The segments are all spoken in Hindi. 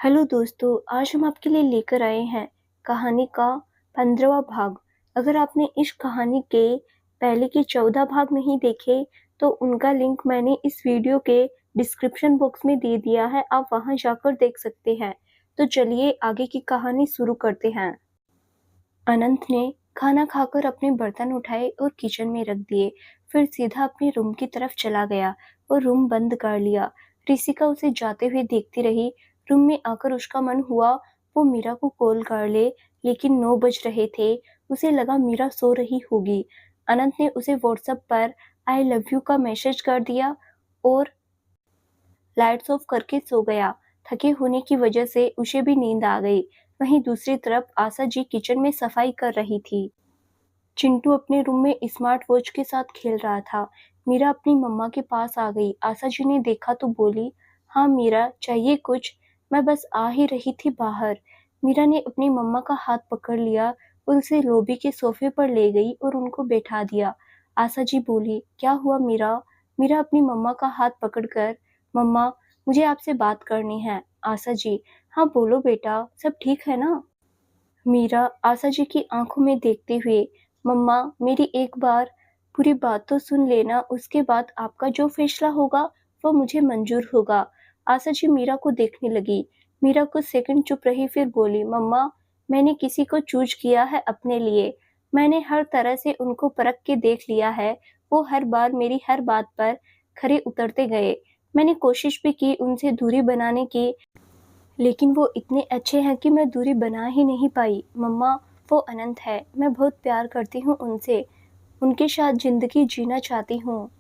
हेलो दोस्तों, आज हम आपके लिए लेकर आए हैं कहानी का 15वां भाग। अगर आपने इस कहानी के पहले के 14 भाग नहीं देखे, तो उनका लिंक मैंने इस वीडियो के डिस्क्रिप्शन बॉक्स में दे दिया है, आप वहां जाकर देख सकते हैं। तो चलिए आगे की कहानी शुरू करते हैं। अनंत ने खाना खाकर अपने बर्तन उठाए और किचन में रख दिए, फिर सीधा अपने रूम की तरफ चला गया और रूम बंद कर लिया। ऋषिका उसे जाते हुए देखती रही। रूम में आकर उसका मन हुआ वो मीरा को कॉल कर ले, लेकिन 9 बज रहे थे। उसे लगा मीरा सो रही होगी। अनंत ने उसे व्हाट्सएप पर आई लव यू का मैसेज कर दिया और लाइट्स ऑफ करके सो गया। थके होने की वजह से उसे भी नींद आ गई। वहीं दूसरी तरफ आशा जी किचन में सफाई कर रही थी। चिंटू अपने रूम में स्मार्ट वॉच के साथ खेल रहा था। मीरा अपनी मम्मा के पास आ गई। आशा जी ने देखा तो बोली, हाँ मीरा, चाहिए कुछ? मैं बस आ ही रही थी बाहर। मीरा ने अपनी मम्मा का हाथ पकड़ लिया और उसे लॉबी के सोफे पर ले गई और उनको बैठा दिया। आशा जी बोली, क्या हुआ मीरा? मीरा अपनी मम्मा का हाथ पकड़कर, मम्मा, मुझे आपसे बात करनी है। आशा जी, हाँ बोलो बेटा, सब ठीक है ना? मीरा आशा जी की आंखों में देखते हुए, मम्मा, मेरी एक बार पूरी बात तो सुन लेना, उसके बाद आपका जो फैसला होगा वो मुझे मंजूर होगा। आशा जी मीरा को देखने लगी। मीरा कुछ सेकंड चुप रही, फिर बोली, मम्मा, मैंने किसी को चूज किया है अपने लिए। मैंने हर तरह से उनको परख के देख लिया है। वो हर बार मेरी हर बात पर खरे उतरते गए। मैंने कोशिश भी की उनसे दूरी बनाने की, लेकिन वो इतने अच्छे हैं कि मैं दूरी बना ही नहीं पाई। मम्मा, वो अनंत है, मैं बहुत प्यार करती हूँ उनसे, उनके साथ ज़िंदगी जीना चाहती हूँ।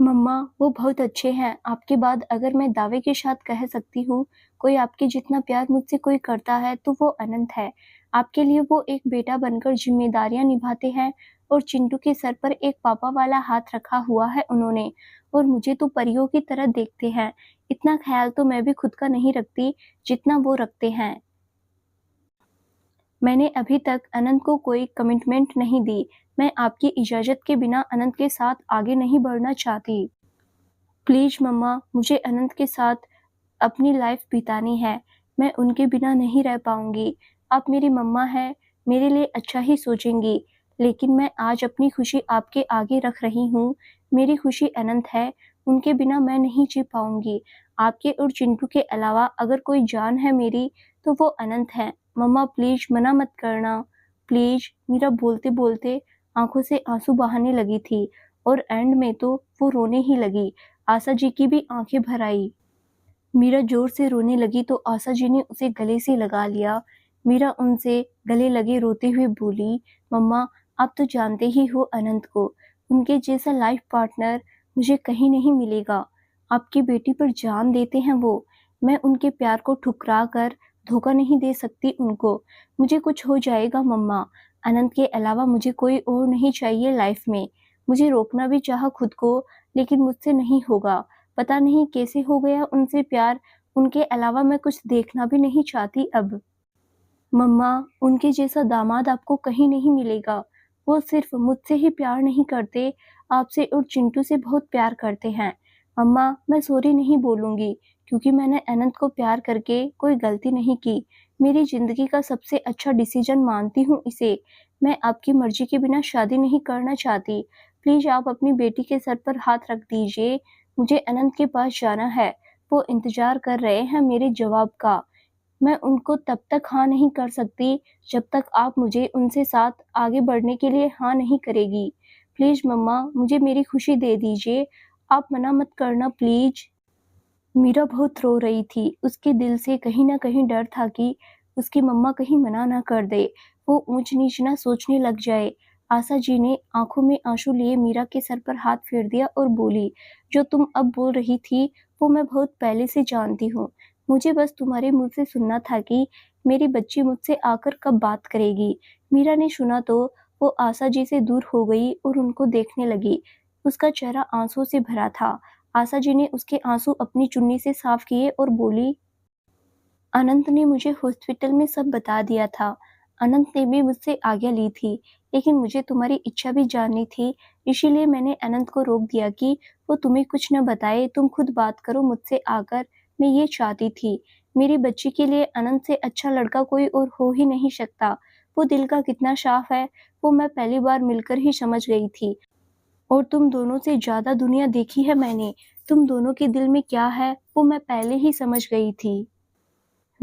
मम्मा, वो बहुत अच्छे हैं। आपके बाद अगर मैं दावे के साथ कह सकती हूँ, कोई आपके जितना प्यार मुझसे कोई करता है तो वो अनंत है। आपके लिए वो एक बेटा बनकर ज़िम्मेदारियाँ निभाते हैं और चिंटू के सर पर एक पापा वाला हाथ रखा हुआ है उन्होंने, और मुझे तो परियों की तरह देखते हैं। इतना ख़्याल तो मैं भी खुद का नहीं रखती, जितना वो रखते हैं। मैंने अभी तक अनंत को कोई कमिटमेंट नहीं दी। मैं आपकी इजाज़त के बिना अनंत के साथ आगे नहीं बढ़ना चाहती। प्लीज़ मम्मा, मुझे अनंत के साथ अपनी लाइफ बितानी है। मैं उनके बिना नहीं रह पाऊँगी। आप मेरी मम्मा हैं, मेरे लिए अच्छा ही सोचेंगी। लेकिन मैं आज अपनी खुशी आपके आगे रख रही हूँ। मेरी खुशी अनंत है, उनके बिना मैं नहीं जी पाऊँगी। आपके और चिंटू के अलावा अगर कोई जान है मेरी, तो वो अनंत है। मम्मा प्लीज़ मना मत करना, प्लीज़। मीरा बोलते-बोलते आँखों से आँसू बहाने लगी थी और एंड में तो वो रोने ही लगी। आशा जी की भी आँखें भर आई। मीरा जोर से रोने लगी तो आशा जी ने उसे गले से लगा लिया। मीरा उनसे गले लगे रोते हुए बोली, मम्मा, आप तो जानते ही हो अनंत को, उनके जैसा लाइफ पार्टनर मुझे कहीं नहीं मिलेगा। आपकी बेटी पर जान देते हैं वो। मैं उनके प्यार को ठुकरा कर धोखा नहीं दे सकती उनको। मुझे कुछ हो जाएगा मम्मा, अनंत के अलावा मुझे कोई और नहीं चाहिए लाइफ में। मुझे रोकना भी चाहा खुद को, लेकिन मुझसे नहीं होगा। पता नहीं कैसे हो गया उनसे प्यार, उनके अलावा मैं कुछ देखना भी नहीं चाहती अब। मम्मा, उनके जैसा दामाद आपको कहीं नहीं मिलेगा। वो सिर्फ मुझसे ही प्यार नहीं करते, आपसे और चिंटू से बहुत प्यार करते हैं। मम्मा, मैं सॉरी नहीं बोलूँगी, क्योंकि मैंने अनंत को प्यार करके कोई गलती नहीं की। मेरी ज़िंदगी का सबसे अच्छा डिसीज़न मानती हूँ इसे। मैं आपकी मर्ज़ी के बिना शादी नहीं करना चाहती। प्लीज़ आप अपनी बेटी के सर पर हाथ रख दीजिए। मुझे अनंत के पास जाना है। वो इंतज़ार कर रहे हैं मेरे जवाब का। मैं उनको तब तक हाँ नहीं कर सकती, जब तक आप मुझे उनसे साथ आगे बढ़ने के लिए हाँ नहीं करेगी। प्लीज़ मम्मा, मुझे मेरी खुशी दे दीजिए। आप मना मत करना प्लीज़। मीरा बहुत रो रही थी। उसके दिल से कहीं न कहीं डर था कि उसकी मम्मा कहीं मना ना कर दे, वो ऊँच-नीच ना सोचने लग जाए। आशा जी ने आँखों में आँसू लिए मीरा के सर पर हाथ फेर दिया और बोली, जो तुम अब बोल रही थी, वो मैं बहुत पहले से जानती हूँ। मुझे बस तुम्हारे मुँह से सुनना था कि मेरी बच्ची मुझसे आकर कब बात करेगी। मीरा ने सुना तो वो आशा जी से दूर हो गई और उनको देखने लगी। उसका चेहरा आँसुओं से भरा था। आशा जी ने उसके आंसू अपनी चुन्नी से साफ किए और बोली, अनंत ने मुझे हॉस्पिटल में सब बता दिया था। अनंत ने भी मुझसे आज्ञा ली थी, लेकिन मुझे तुम्हारी इच्छा भी जाननी थी, इसीलिए मैंने अनंत को रोक दिया कि वो तुम्हें कुछ न बताए, तुम खुद बात करो मुझसे आकर। मैं ये चाहती थी। मेरी बच्ची के लिए अनंत से अच्छा लड़का कोई और हो ही नहीं सकता। वो दिल का कितना साफ है, वो मैं पहली बार मिलकर ही समझ गई थी। और तुम दोनों से ज़्यादा दुनिया देखी है मैंने। तुम दोनों के दिल में क्या है, वो मैं पहले ही समझ गई थी।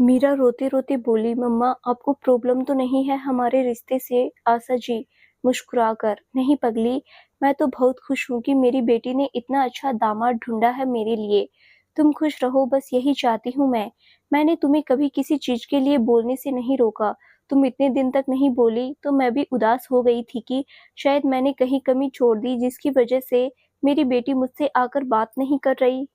मीरा रोते-रोते बोली, मम्मा आपको प्रॉब्लम तो नहीं है हमारे रिश्ते से? आशा जी मुस्कुराकर, नहीं पगली, मैं तो बहुत खुश हूँ कि मेरी बेटी ने इतना अच्छा दामाद ढूँढा है मेरे लिए। तुम खुश रहो, बस यही चाहती हूँ मैं। मैंने तुम्हें कभी किसी चीज़ के लिए बोलने से नहीं रोका। तुम इतने दिन तक नहीं बोली तो मैं भी उदास हो गई थी कि शायद मैंने कहीं कमी छोड़ दी जिसकी वजह से मेरी बेटी मुझसे आकर बात नहीं कर रही।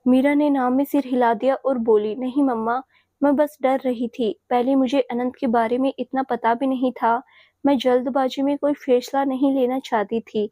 मीरा ने नाम में सिर हिला दिया और बोली, नहीं मम्मा, मैं बस डर रही थी। पहले मुझे अनंत के बारे में इतना पता भी नहीं था। मैं जल्दबाजी में कोई फैसला नहीं लेना चाहती थी।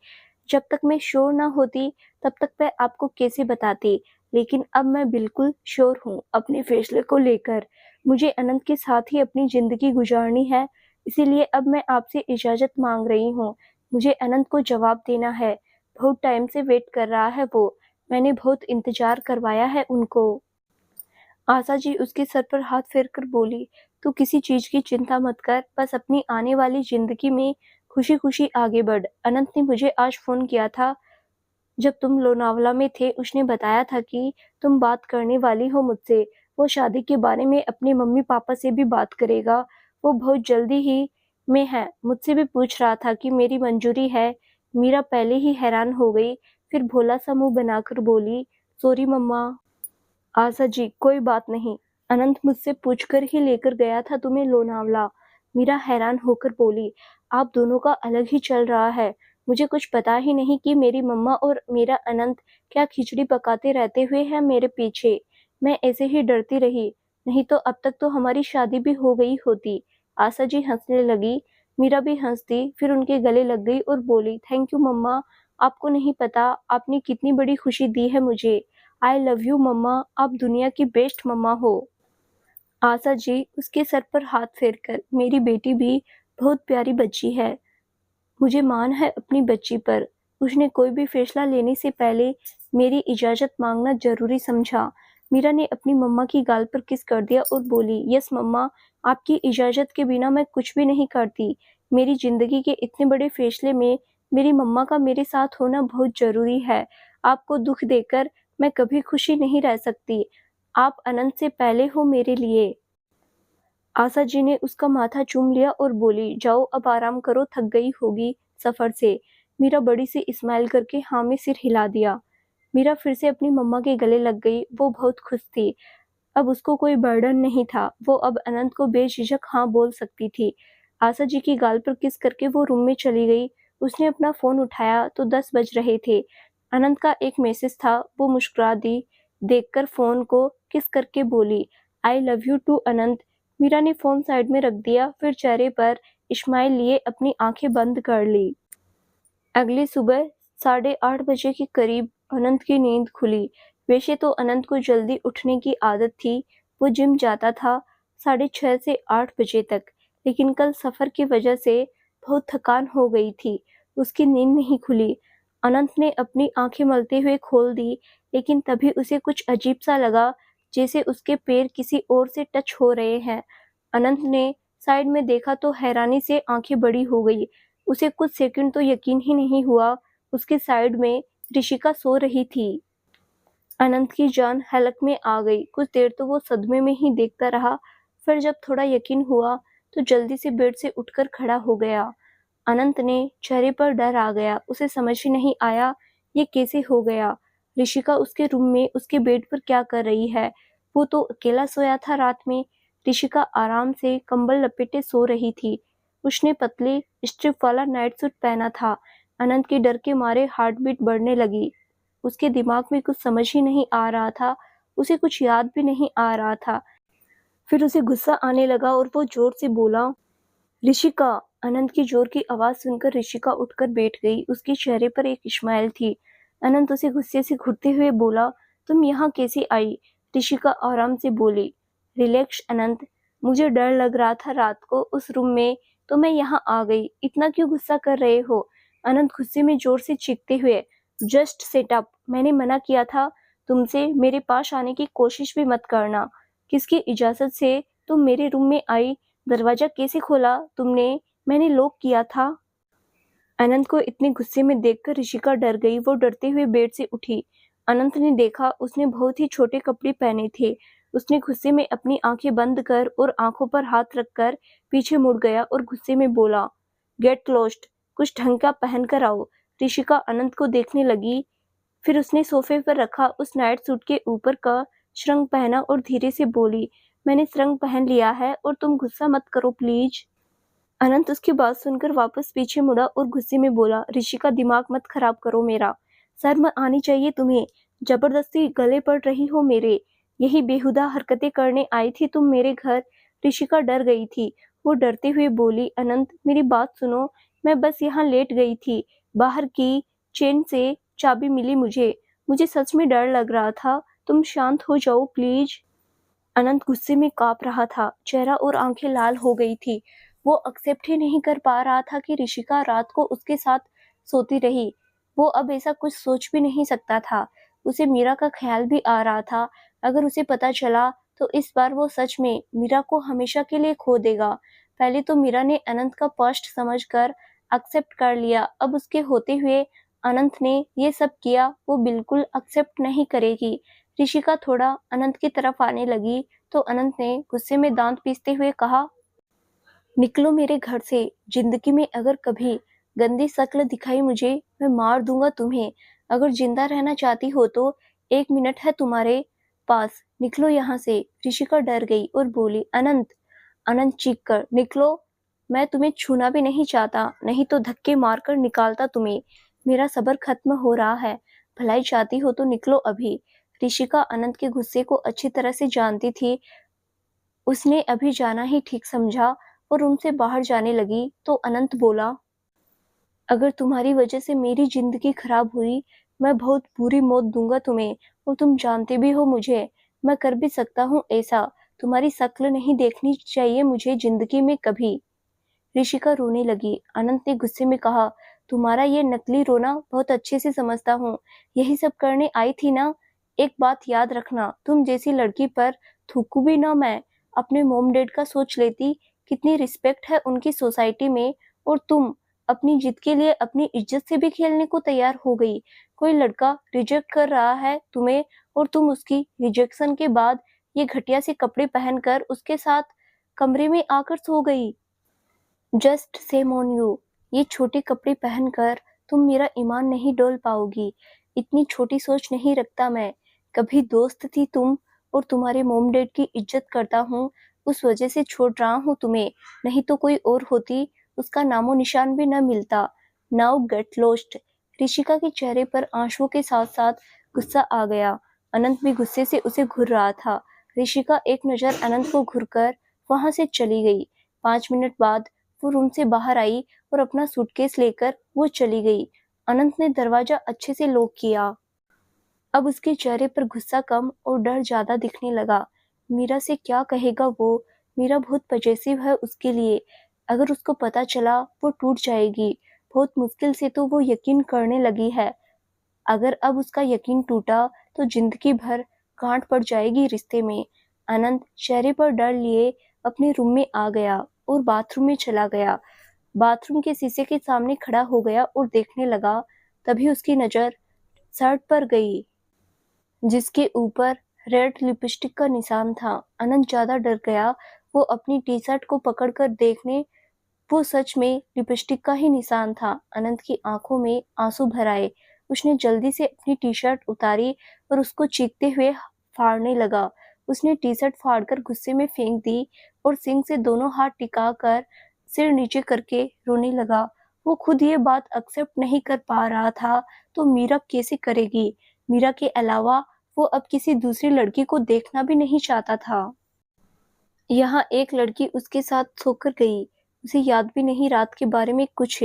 जब तक मैं श्योर ना होती, तब तक मैं आपको कैसे बताती। लेकिन अब मैं बिल्कुल श्योर हूँ अपने फैसले को लेकर। मुझे अनंत के साथ ही अपनी ज़िंदगी गुजारनी है, इसीलिए अब मैं आपसे इजाज़त माँग रही हूँ। मुझे अनंत को जवाब देना है। बहुत टाइम से वेट कर रहा है वो। मैंने बहुत इंतज़ार करवाया है उनको। आशा जी उसके सर पर हाथ फेरकर बोली, तू किसी चीज़ की चिंता मत कर, बस अपनी आने वाली ज़िंदगी में खुशी-खुशी आगे बढ़। अनंत ने मुझे आज फ़ोन किया था, जब तुम लोनावला में थे। उसने बताया था कि तुम बात करने वाली हो मुझसे। वो शादी के बारे में अपने मम्मी-पापा से भी बात करेगा। वो बहुत जल्दी ही में है। मुझसे भी पूछ रहा था कि मेरी मंजूरी है। मीरा पहले ही हैरान हो गई, फिर भोला-सा मुँह बनाकर बोली, सॉरी मम्मा। आशा जी, कोई बात नहीं। अनंत मुझसे पूछकर ही लेकर गया था तुम्हें लोनावला। मीरा हैरान होकर बोली, आप दोनों का अलग ही चल रहा है। मुझे कुछ पता ही नहीं कि मेरी मम्मा और मेरा अनंत क्या खिचड़ी पकाते रहते हुए हैं मेरे पीछे। मैं ऐसे ही डरती रही, नहीं तो अब तक तो हमारी शादी भी हो गई होती। आशा जी हंसने लगी, मीरा भी हंस दी, फिर उनके गले लग गई और बोली, थैंक यू मम्मा। आपको नहीं पता आपने कितनी बड़ी खुशी दी है मुझे। आई लव यू मम्मा, आप दुनिया की बेस्ट मम्मा हो। आशा जी उसके सर पर हाथ फेरकर, मेरी बेटी भी बहुत प्यारी बच्ची है। मुझे मान है अपनी बच्ची पर। उसने कोई भी फैसला लेने से पहले मेरी इजाज़त मांगना ज़रूरी समझा। मीरा ने अपनी मम्मा की गाल पर किस कर दिया और बोली, यस मम्मा, आपकी इजाज़त के बिना मैं कुछ भी नहीं करती। मेरी ज़िंदगी के इतने बड़े फैसले में मेरी मम्मा का मेरे साथ होना बहुत ज़रूरी है। आपको दुख देकर मैं कभी खुशी नहीं रह सकती। आप अनंत से पहले हो मेरे लिए। आशा जी ने उसका माथा चूम लिया और बोली, जाओ अब आराम करो, थक गई होगी सफ़र से। मीरा बड़ी सी स्माइल करके हाँ में सिर हिला दिया। मीरा फिर से अपनी मम्मा के गले लग गई। वो बहुत खुश थी। अब उसको कोई बर्डन नहीं था। वो अब अनंत को बेझिझक हाँ बोल सकती थी। आशा जी की गाल पर किस करके वो रूम में चली गई। उसने अपना फ़ोन उठाया तो 10 बज रहे थे। अनंत का एक मैसेज था। वो मुस्कुरा दी देखकर फ़ोन को किस करके बोली, आई लव यू टू अनंत। मीरा ने फ़ोन साइड में रख दिया, फिर चेहरे पर स्माइल लिए अपनी आंखें बंद कर ली। अगली सुबह 8:30 बजे के करीब अनंत की नींद खुली। वैसे तो अनंत को जल्दी उठने की आदत थी। वो जिम जाता था 6:30 से 8 बजे तक, लेकिन कल सफ़र की वजह से बहुत थकान हो गई थी। उसकी नींद नहीं खुली। अनंत ने अपनी आंखें मलते हुए खोल दी, लेकिन तभी उसे कुछ अजीब-सा लगा, जैसे उसके पैर किसी और से टच हो रहे हैं। अनंत ने साइड में देखा तो हैरानी से आंखें बड़ी हो गई। उसे कुछ सेकंड तो यकीन ही नहीं हुआ। उसके साइड में ऋषिका सो रही थी। अनंत की जान हलक में आ गई। कुछ देर तो वो सदमे में ही देखता रहा, फिर जब थोड़ा यकीन हुआ तो जल्दी से बेड से उठकर खड़ा हो गया। अनंत ने चेहरे पर डर आ गया। उसे समझ ही नहीं आया ये कैसे हो गया। ऋषिका उसके रूम में उसके बेड पर क्या कर रही है? वो तो अकेला सोया था रात में। ऋषिका आराम से कंबल लपेटे सो रही थी। उसने पतली स्ट्रिप वाला नाइट सूट पहना था। अनंत के डर के मारे हार्ट बीट बढ़ने लगी। उसके दिमाग में कुछ समझ ही नहीं आ रहा था। उसे कुछ याद भी नहीं आ रहा था। फिर उसे गुस्सा आने लगा और वो जोर से बोला, ऋषिका। अनंत की जोर की आवाज़ सुनकर ऋषिका उठकर बैठ गई। उसके चेहरे पर एक स्माइल थी। अनंत उसे गुस्से से घूरते हुए बोला, तुम यहाँ कैसे आई? ऋषिका आराम से बोली, रिलैक्स अनंत, मुझे डर लग रहा था रात को उस रूम में, तो मैं यहाँ आ गई। इतना क्यों गुस्सा कर रहे हो? अनंत गुस्से में जोर से चीखते हुए, जस्ट सेट अप। मैंने मना किया था तुमसे मेरे पास आने की कोशिश भी मत करना। किसकी इजाज़त से तुम मेरे रूम में आई? दरवाज़ा कैसे खोला तुमने? मैंने लॉक किया था। अनंत को इतने गुस्से में देखकर ऋषिका डर गई। वो डरते हुए बेड से उठी। अनंत ने देखा उसने बहुत ही छोटे कपड़े पहने थे। उसने गुस्से में अपनी आंखें बंद कर और आंखों पर हाथ रखकर पीछे मुड़ गया और गुस्से में बोला, गेट लॉस्ट, कुछ ढंग का पहन कर आओ। ऋषिका अनंत को देखने लगी। फिर उसने सोफे पर रखा उस नाइट सूट के ऊपर का श्रृंग पहना और धीरे से बोली, मैंने श्रृंग पहन लिया है और तुम गुस्सा मत करो प्लीज। अनंत उसकी बात सुनकर वापस पीछे मुड़ा और गुस्से में बोला, ऋषिका दिमाग मत खराब करो मेरा। शर्म आनी चाहिए तुम्हें। जबरदस्ती गले पड़ रही हो मेरे। यही बेहुदा हरकतें करने आई थी तुम मेरे घर। ऋषिका डर गई थी। वो डरते हुए बोली, अनंत मेरी बात सुनो। मैं बस यहाँ लेट गई थी। बाहर की चेन से चाबी मिली मुझे। मुझे सच में डर लग रहा था। तुम शांत हो जाओ प्लीज। अनंत गुस्से में कांप रहा था। चेहरा और आंखें लाल हो गई थी। वो एक्सेप्ट ही नहीं कर पा रहा था कि ऋषिका रात को उसके साथ सोती रही। वो अब ऐसा कुछ सोच भी नहीं सकता था। उसे मीरा का ख्याल भी आ रहा था। अगर उसे पता चला तो इस बार वो सच में मीरा को हमेशा के लिए खो देगा। पहले तो मीरा ने अनंत का पास्ट समझकर एक्सेप्ट कर लिया। अब उसके होते हुए अनंत ने ये सब किया, वो बिल्कुल एक्सेप्ट नहीं करेगी। ऋषिका थोड़ा अनंत की तरफ आने लगी तो अनंत ने गुस्से में दांत पीसते हुए कहा, निकलो मेरे घर से। जिंदगी में अगर कभी गंदी शक्ल दिखाई मुझे, मैं मार दूंगा तुम्हें। अगर जिंदा रहना चाहती हो तो 1 मिनट है तुम्हारे पास। निकलो यहाँ से। ऋषिका डर गई और बोली, अनंत। अनंत चीख कर, निकलो। मैं तुम्हें छूना भी नहीं चाहता, नहीं तो धक्के मारकर निकालता तुम्हें। मेरा सब्र खत्म हो रहा है। भलाई चाहती हो तो निकलो अभी। ऋषिका अनंत के गुस्से को अच्छी तरह से जानती थी। उसने अभी जाना ही ठीक समझा और रूम से बाहर जाने लगी तो अनंत बोला, अगर तुम्हारी वजह से मेरी जिंदगी खराब हुई, मैं बहुत बुरी मौत दूंगा तुम्हें। और तुम जानते भी हो मुझे। मैं कर भी सकता हूँ ऐसा। तुम्हारी शक्ल नहीं देखनी चाहिए मुझे जिंदगी में कभी। ऋषिका रोने लगी। अनंत ने गुस्से में कहा, तुम्हारा ये नकली रोना बहुत अच्छे से समझता हूँ। यही सब करने आई थी ना? एक बात याद रखना, तुम जैसी लड़की पर थूकू भी ना मैं। अपने मॉम डैड का सोच लेती। कितनी रिस्पेक्ट है उनकी सोसाइटी में। और तुम अपनी जिद के लिए अपनी इज्जत से भी खेलने को तैयार हो गई। कोई लड़का रिजेक्ट कर रहा है तुम्हें और तुम उसकी रिजेक्शन के बाद ये घटिया से कपड़े पहनकर उसके साथ कमरे में आकर सो गई। Just same on you. ये छोटे कपड़े पहनकर तुम मेरा ईमान नहीं डोल पाओगी। इतनी छोटी सोच नहीं रखता मैं। कभी दोस्त थी तुम और तुम्हारे मॉम डैड की इज्जत करता हूँ। उस वजह से छोड़ रहा हूँ तुम्हें। नहीं तो कोई और होती, उसका नामो निशान भी न मिलता। Now get lost. ऋषिका के चेहरे पर आंसुओं के साथ साथ गुस्सा आ गया। अनंत भी गुस्से से उसे घूर रहा था। ऋषिका एक नजर अनंत को घूरकर वहां से चली गई। 5 मिनट बाद वो रूम से बाहर आई और अपना सूटकेस लेकर वो चली गई। अनंत ने दरवाजा अच्छे से लॉक किया। अब उसके चेहरे पर गुस्सा कम और डर ज्यादा दिखने लगा। मीरा से क्या कहेगा वो? मीरा बहुत पजेसिव है उसके लिए। अगर उसको पता चला वो टूट जाएगी। बहुत मुश्किल से तो वो यकीन करने लगी है। अगर अब उसका यकीन टूटा तो जिंदगी भर गांठ पड़ जाएगी रिश्ते में। अनंत चेहरे पर डर लिए अपने रूम में आ गया और बाथरूम में चला गया। बाथरूम के शीशे के सामने खड़ा हो गया और देखने लगा। तभी उसकी नजर शर्ट पर गई जिसके ऊपर रेड लिपस्टिक का निशान था। अनंत ज्यादा डर गया। वो अपनी टी शर्ट को पकड़कर देखने, वो सच में लिपस्टिक का ही निशान था। अनंत की आंखों में आंसू भर आए। उसने जल्दी से अपनी टी शर्ट उतारी और उसको चीखते हुए फाड़ने लगा। उसने टी शर्ट फाड़कर गुस्से में फेंक दी और सिंक से दोनों हाथ टिकाकर सिर नीचे करके रोने लगा। वो खुद ये बात एक्सेप्ट नहीं कर पा रहा था तो मीरा कैसे करेगी? मीरा के अलावा वो अब किसी दूसरी लड़की को देखना भी नहीं चाहता था। यहाँ एक लड़की उसके साथ सोकर गई। उसे याद भी नहीं रात के बारे में कुछ।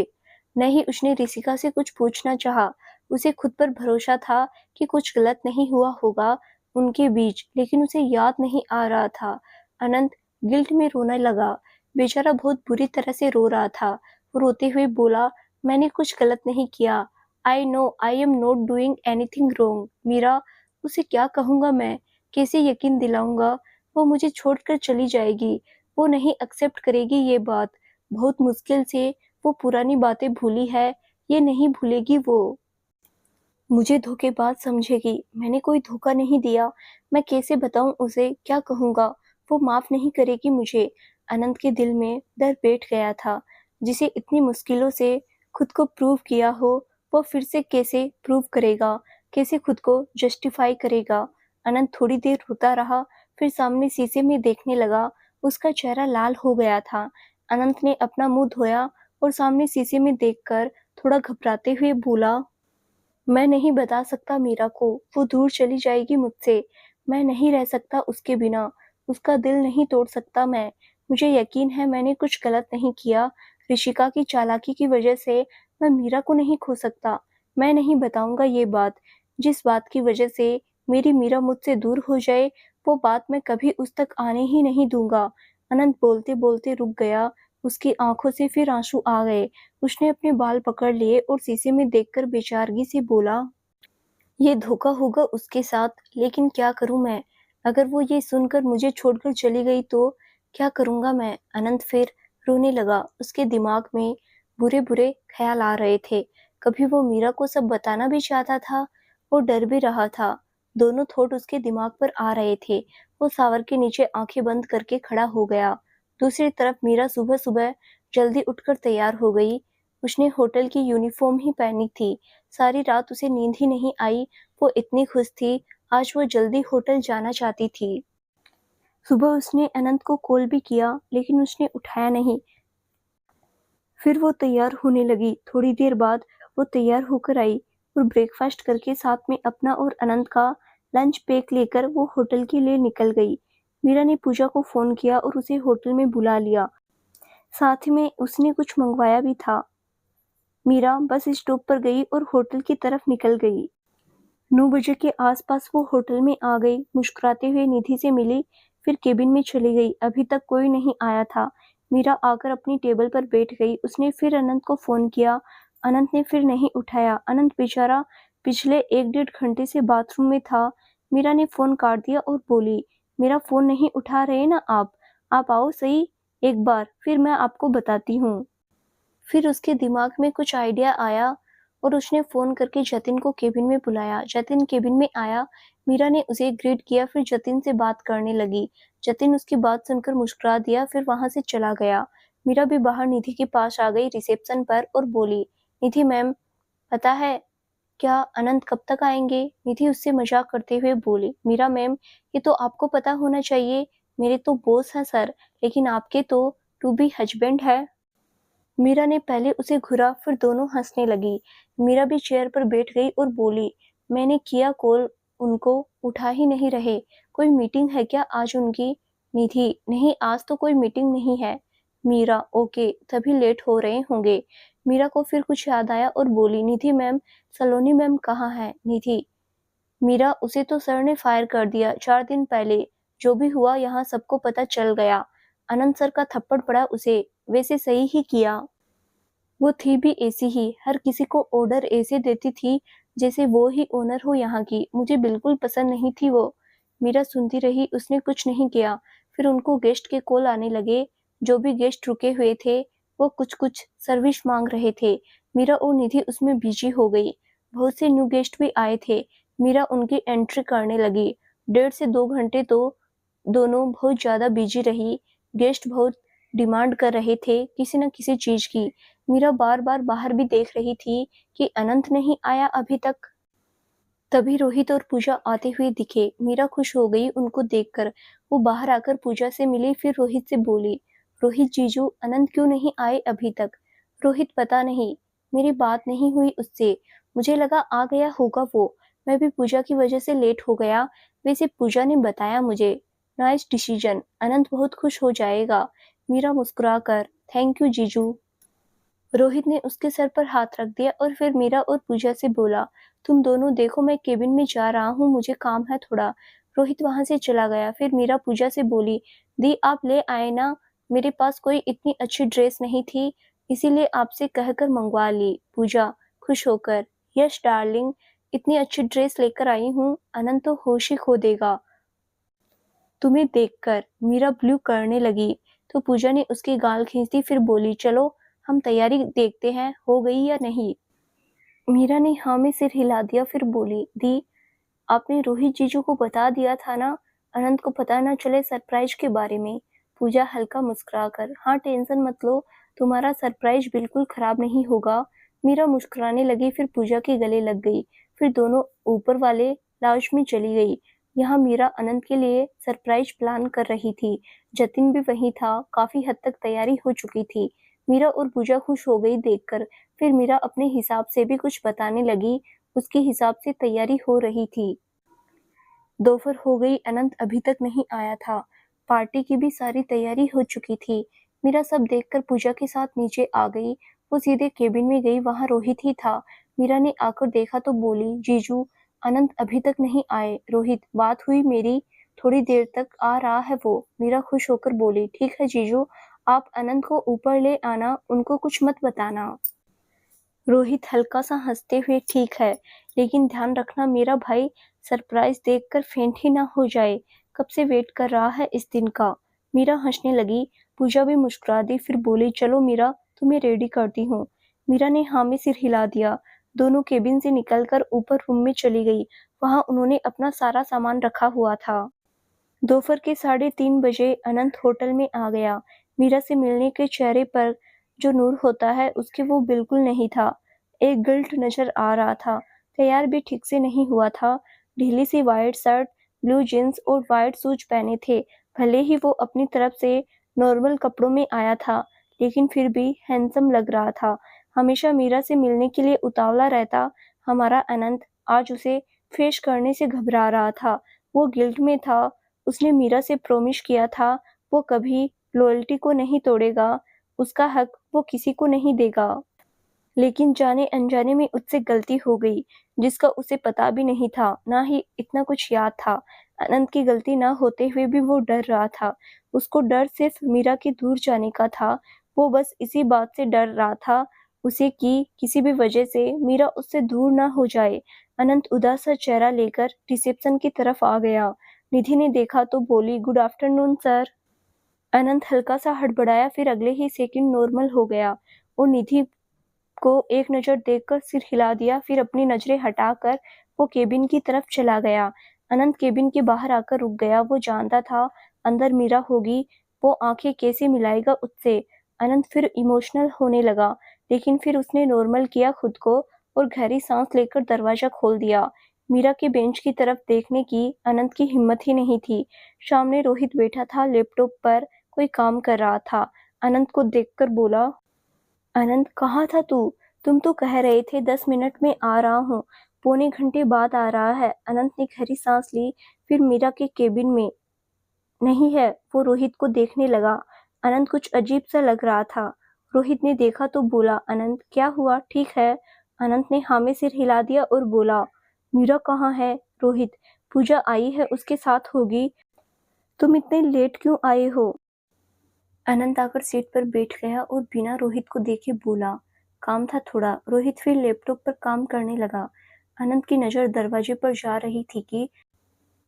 न ही उसने ऋषिका से कुछ पूछना चाहा। उसे खुद पर भरोसा था कि कुछ गलत नहीं हुआ होगा उनके बीच, लेकिन उसे याद नहीं आ रहा था। अनंत गिल्ट में रोने लगा। बेचारा बहुत बुरी तरह से रो रहा था। वो रोते हुए बोला, मैंने कुछ गलत नहीं किया। I know I am not doing anything wrong. Meera, उसे क्या कहूँगा मैं? कैसे यकीन दिलाऊंगा? वो मुझे छोड़कर चली जाएगी। वो नहीं एक्सेप्ट करेगी ये बात। बहुत मुश्किल से वो पुरानी बातें भूली है, ये नहीं भूलेगी वो। मुझे धोखेबाज समझेगी। मैंने कोई धोखा नहीं दिया। मैं कैसे बताऊँ उसे, क्या कहूँगा? वो माफ़ नहीं करेगी मुझे। अनंत के दिल में डर बैठ गया था। जिसे इतनी मुश्किलों से खुद को प्रूव किया हो, वो फिर से कैसे प्रूव करेगा? कैसे खुद को जस्टिफाई करेगा? अनंत थोड़ी देर रोता रहा, फिर सामने शीशे में देखने लगा। उसका चेहरा लाल हो गया था। अनंत ने अपना मुँह धोया और सामने शीशे में देखकर थोड़ा घबराते हुए बोला, मैं नहीं बता सकता मीरा को, वो दूर चली जाएगी मुझसे। मैं नहीं रह सकता उसके बिना, उसका दिल नहीं तोड़ सकता मैं। मुझे यकीन है मैंने कुछ गलत नहीं किया। ऋषिका की चालाकी की वजह से मैं मीरा को नहीं खो सकता। मैं नहीं बताऊंगा ये बात। जिस बात की वजह से मेरी मीरा मुझसे दूर हो जाए, वो बात मैं कभी उस तक आने ही नहीं दूंगा। अनंत बोलते-बोलते रुक गया। उसकी आंखों से फिर आंसू आ गए। उसने अपने बाल पकड़ लिए और शीशे में देखकर बेचारगी से बोला, ये धोखा होगा उसके साथ, लेकिन क्या करूं मैं? अगर वो ये सुनकर मुझे छोड़कर चली गई तो क्या करूंगा मैं? अनंत फिर रोने लगा। उसके दिमाग में बुरे-बुरे ख्याल आ रहे थे। कभी वो मीरा को सब बताना भी चाहता था, वो डर भी रहा था। दोनों थॉट उसके दिमाग पर आ रहे थे। वो शावर के नीचे आंखें बंद करके खड़ा हो गया। दूसरी तरफ मीरा सुबह-सुबह जल्दी उठकर तैयार हो गई। उसने होटल की यूनिफॉर्म ही पहनी थी। सारी रात उसे नींद ही नहीं आई। वो इतनी खुश थी, आज वो जल्दी होटल जाना चाहती थी। सुबह उसने अनंत को कॉल भी किया, लेकिन उसने उठाया नहीं। फिर वो तैयार होने लगी। थोड़ी देर बाद वो तैयार होकर आई और ब्रेकफास्ट करके साथ में अपना और अनंत का लंच पैक लेकर वो होटल के लिए निकल गई। मीरा ने पूजा को फ़ोन किया और उसे होटल में बुला लिया। साथ में उसने कुछ मंगवाया भी था। मीरा बस स्टॉप पर गई और होटल की तरफ निकल गई। 9 बजे के आसपास वो होटल में आ गई। मुस्कुराते हुए निधि से मिली, फिर केबिन में चली गई। अभी तक कोई नहीं आया था। मीरा आकर अपनी टेबल पर बैठ गई। उसने फिर अनंत को फ़ोन किया। अनंत ने फिर नहीं उठाया। अनंत बेचारा पिछले 1 डेढ़ घंटे से बाथरूम में था। मीरा ने फ़ोन काट दिया और बोली, मेरा फ़ोन नहीं उठा रहे ना आप? आप आओ सही एक बार, फिर मैं आपको बताती हूँ। फिर उसके दिमाग में कुछ आइडिया आया और उसने फ़ोन करके जतिन को केबिन में बुलाया। जतिन केबिन में आया, मीरा ने उसे ग्रीट किया, फिर जतिन से बात करने लगी। जतिन उसकी बात सुनकर मुस्कुरा दिया, फिर वहाँ से चला गया। मीरा भी बाहर निधि के पास आ गई रिसेप्शन पर और बोली, निधि मैम, पता है क्या अनंत कब तक आएंगे? निधि उससे मजाक करते हुए बोली, मीरा मैम, ये तो आपको पता होना चाहिए। मेरे तो बॉस हैं सर, लेकिन आपके तो टू बी हस्बैंड है। मीरा ने पहले उसे घूरा, फिर दोनों हंसने लगी। मीरा भी चेयर पर बैठ गई और बोली, मैंने किया कॉल, उनको उठा ही नहीं रहे। कोई मीटिंग है क्या आज उनकी? निधि, नहीं आज तो कोई मीटिंग नहीं है। मीरा, ओके, तभी लेट हो रहे होंगे। मीरा को फिर कुछ याद आया और बोली, निधि मैम, सलोनी मैम कहाँ है? निधि, मीरा, उसे तो सर ने फायर कर दिया 4 दिन पहले। जो भी हुआ यहाँ सबको पता चल गया। अनंत सर का थप्पड़ पड़ा उसे। वैसे सही ही किया। वो थी भी ऐसी ही, हर किसी को ऑर्डर ऐसे देती थी जैसे वो ही ओनर हो यहाँ की। मुझे बिल्कुल पसंद नहीं थी वो। मीरा सुनती रही, उसने कुछ नहीं किया। फिर उनको गेस्ट के कॉल आने लगे। जो भी गेस्ट रुके हुए थे, वो कुछ-कुछ सर्विस मांग रहे थे। मीरा और निधि उसमें बिजी हो गई। बहुत से न्यू गेस्ट भी आए थे। मीरा उनकी एंट्री करने लगी। 1.5 से 2 घंटे तो दोनों बहुत ज़्यादा बिजी रही। गेस्ट बहुत डिमांड कर रहे थे किसी न किसी चीज़ की। मीरा बार-बार बाहर भी देख रही थी कि अनंत नहीं आया अभी तक। तभी रोहित और पूजा आते हुए दिखे। मीरा खुश हो गई उनको देखकर। वो बाहर आकर पूजा से मिली, फिर रोहित से बोली, रोहित जीजू, अनंत क्यों नहीं आए अभी तक? रोहित, पता नहीं, मेरी बात नहीं हुई उससे। मुझे लगा आ गया होगा वो। मैं भी पूजा की वजह से लेट हो गया। वैसे पूजा ने बताया मुझे। नाइस डिसीजन, अनंत बहुत खुश हो जाएगा। मीरा मुस्कुराकर, थैंक यू जीजू। रोहित ने उसके सर पर हाथ रख दिया और फिर मीरा और पूजा से बोला, तुम दोनों देखो, मैं केबिन में जा रहा हूँ, मुझे काम है थोड़ा। रोहित वहां से चला गया। फिर मीरा पूजा से बोली, दी आप ले आए ना? मेरे पास कोई इतनी अच्छी ड्रेस नहीं थी, इसीलिए आपसे कहकर मंगवा ली। पूजा खुश होकर, यस डार्लिंग, इतनी अच्छी ड्रेस लेकर आई हूँ, अनंत तो होश ही खो देगा। तुम्हें देखकर मीरा ब्लू करने लगी तो पूजा ने उसकी गाल खींच दी, फिर बोली, चलो हम तैयारी देखते हैं हो गई या नहीं। मीरा ने हाँ में सिर हिला दिया, फिर बोली, दी आपने रोहित जीजू को बता दिया था ना, अनंत को पता न चले सरप्राइज के बारे में। पूजा हल्का मुस्कुराकर, हाँ टेंशन मत लो, तुम्हारा सरप्राइज बिल्कुल खराब नहीं होगा। मीरा मुस्कुराने लगी, फिर पूजा के गले लग गई, फिर दोनों ऊपर वाले लाउंज में चली गई। यहाँ मीरा अनंत के लिए सरप्राइज प्लान कर रही थी। जतिन भी वहीं था, काफी हद तक तैयारी हो चुकी थी। मीरा और पूजा खुश हो गई देखकर। फिर मीरा अपने हिसाब से भी कुछ बताने लगी, उसके हिसाब से तैयारी हो रही थी। दोपहर हो गई, अनंत अभी तक नहीं आया था। पार्टी की भी सारी तैयारी हो चुकी थी। मीरा सब देखकर पूजा के साथ नीचे आ गई। वो सीधे केबिन में गई, वहां रोहित ही था। मीरा ने आकर देखा तो बोली, जीजू अनंत अभी तक नहीं आए। रोहित, बात हुई मेरी, थोड़ी देर तक आ रहा है वो। मीरा खुश होकर बोली, ठीक है जीजू, आप अनंत को ऊपर ले आना, उनको कुछ मत बताना। रोहित हल्का सा हंसते हुए, ठीक है, लेकिन ध्यान रखना मेरा भाई सरप्राइज देखकर फेंट ही ना हो जाए, कब से वेट कर रहा है इस दिन का। मीरा हंसने लगी, पूजा भी मुस्कुरा दी, फिर बोली, चलो मीरा तुम्हें रेडी करती हूँ। मीरा ने हाँ में सिर हिला दिया। दोनों केबिन से निकलकर ऊपर रूम में चली गई। वहां उन्होंने अपना सारा सामान रखा हुआ था। दोपहर के 3:30 बजे अनंत होटल में आ गया। मीरा से मिलने के चेहरे पर जो नूर होता है उसके वो बिल्कुल नहीं था। एक गिल्ट नजर आ रहा था। तैयार भी ठीक से नहीं हुआ था। ढीली सी वाइट शर्ट, ब्लू जींस और वाइट शूज पहने थे। भले ही वो अपनी तरफ से नॉर्मल कपड़ों में आया था, लेकिन फिर भी हैंडसम लग रहा था। हमेशा मीरा से मिलने के लिए उतावला रहता हमारा अनंत आज उसे फेस करने से घबरा रहा था। वो गिल्ट में था। उसने मीरा से प्रॉमिस किया था वो कभी लॉयल्टी को नहीं तोड़ेगा, उसका हक वो किसी को नहीं देगा। लेकिन जाने अनजाने में उससे गलती हो गई, जिसका उसे पता भी नहीं था, ना ही इतना कुछ याद था। अनंत की गलती ना होते हुए भी वो डर रहा था। उसको डर सिर्फ मीरा के दूर जाने का था। वो बस इसी बात से डर रहा था उसे कि किसी भी वजह से मीरा उससे दूर ना हो जाए। अनंत उदास सा चेहरा लेकर रिसेप्शन की तरफ आ गया। निधि ने देखा तो बोली, गुड आफ्टरनून सर। अनंत हल्का सा हड़बड़ाया, फिर अगले ही सेकंड नॉर्मल हो गया और निधि को एक नजर देखकर सिर हिला दिया, फिर अपनी नजरें हटाकर वो केबिन की तरफ चला गया। अनंत केबिन के बाहर आकर रुक गया। वो जानता था अंदर मीरा होगी, वो आंखें कैसे मिलाएगा उससे। अनंत फिर इमोशनल होने लगा, लेकिन फिर उसने नॉर्मल किया खुद को और गहरी सांस लेकर दरवाजा खोल दिया। मीरा के बेंच की तरफ देखने की अनंत की हिम्मत ही नहीं थी। सामने रोहित बैठा था, लैपटॉप पर कोई काम कर रहा था। अनंत को देखकर बोला, अनंत कहाँ था तू? तुम तो कह रहे थे 10 मिनट में आ रहा हूँ, पौने घंटे बाद आ रहा है। अनंत ने गहरी सांस ली, फिर मीरा के केबिन में नहीं है। वो रोहित को देखने लगा। अनंत कुछ अजीब सा लग रहा था। रोहित ने देखा तो बोला, अनंत क्या हुआ, ठीक है? अनंत ने हाँ में सिर हिला दिया और बोला, मीरा कहाँ है? रोहित, पूजा आई है, उसके साथ होगी। तुम इतने लेट क्यों आए हो? अनंत आकर सीट पर बैठ गया और बिना रोहित को देखे बोला, काम था थोड़ा। रोहित फिर लैपटॉप पर काम करने लगा। अनंत की नजर दरवाजे पर जा रही थी कि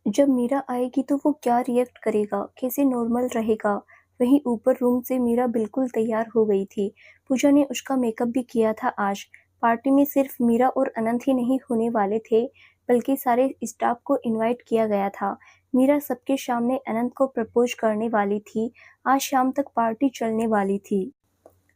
जब मीरा आएगी तो वो क्या रिएक्ट करेगा, कैसे नॉर्मल रहेगा। वहीं ऊपर रूम से मीरा बिल्कुल तैयार हो गई थी। पूजा ने उसका मेकअप भी किया था आज। पार्टी में सिर्फ मीरा और अनंत ही नहीं होने वाले थे, बल्कि सारे स्टाफ को इनवाइट किया गया था। मीरा सबके सामने अनंत को प्रपोज करने वाली थी। आज शाम तक पार्टी चलने वाली थी।